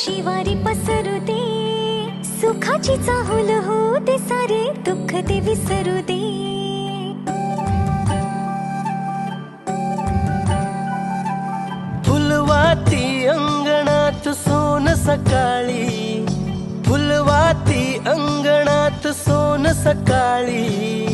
खुशी वारी पसरू दे, सुखाची चाहुल हो दे, सारे दुःख ते विसरू दे. फुलवाती अंगणात सोन सकाळी, फुलवाती अंगणात सोन सकाळी.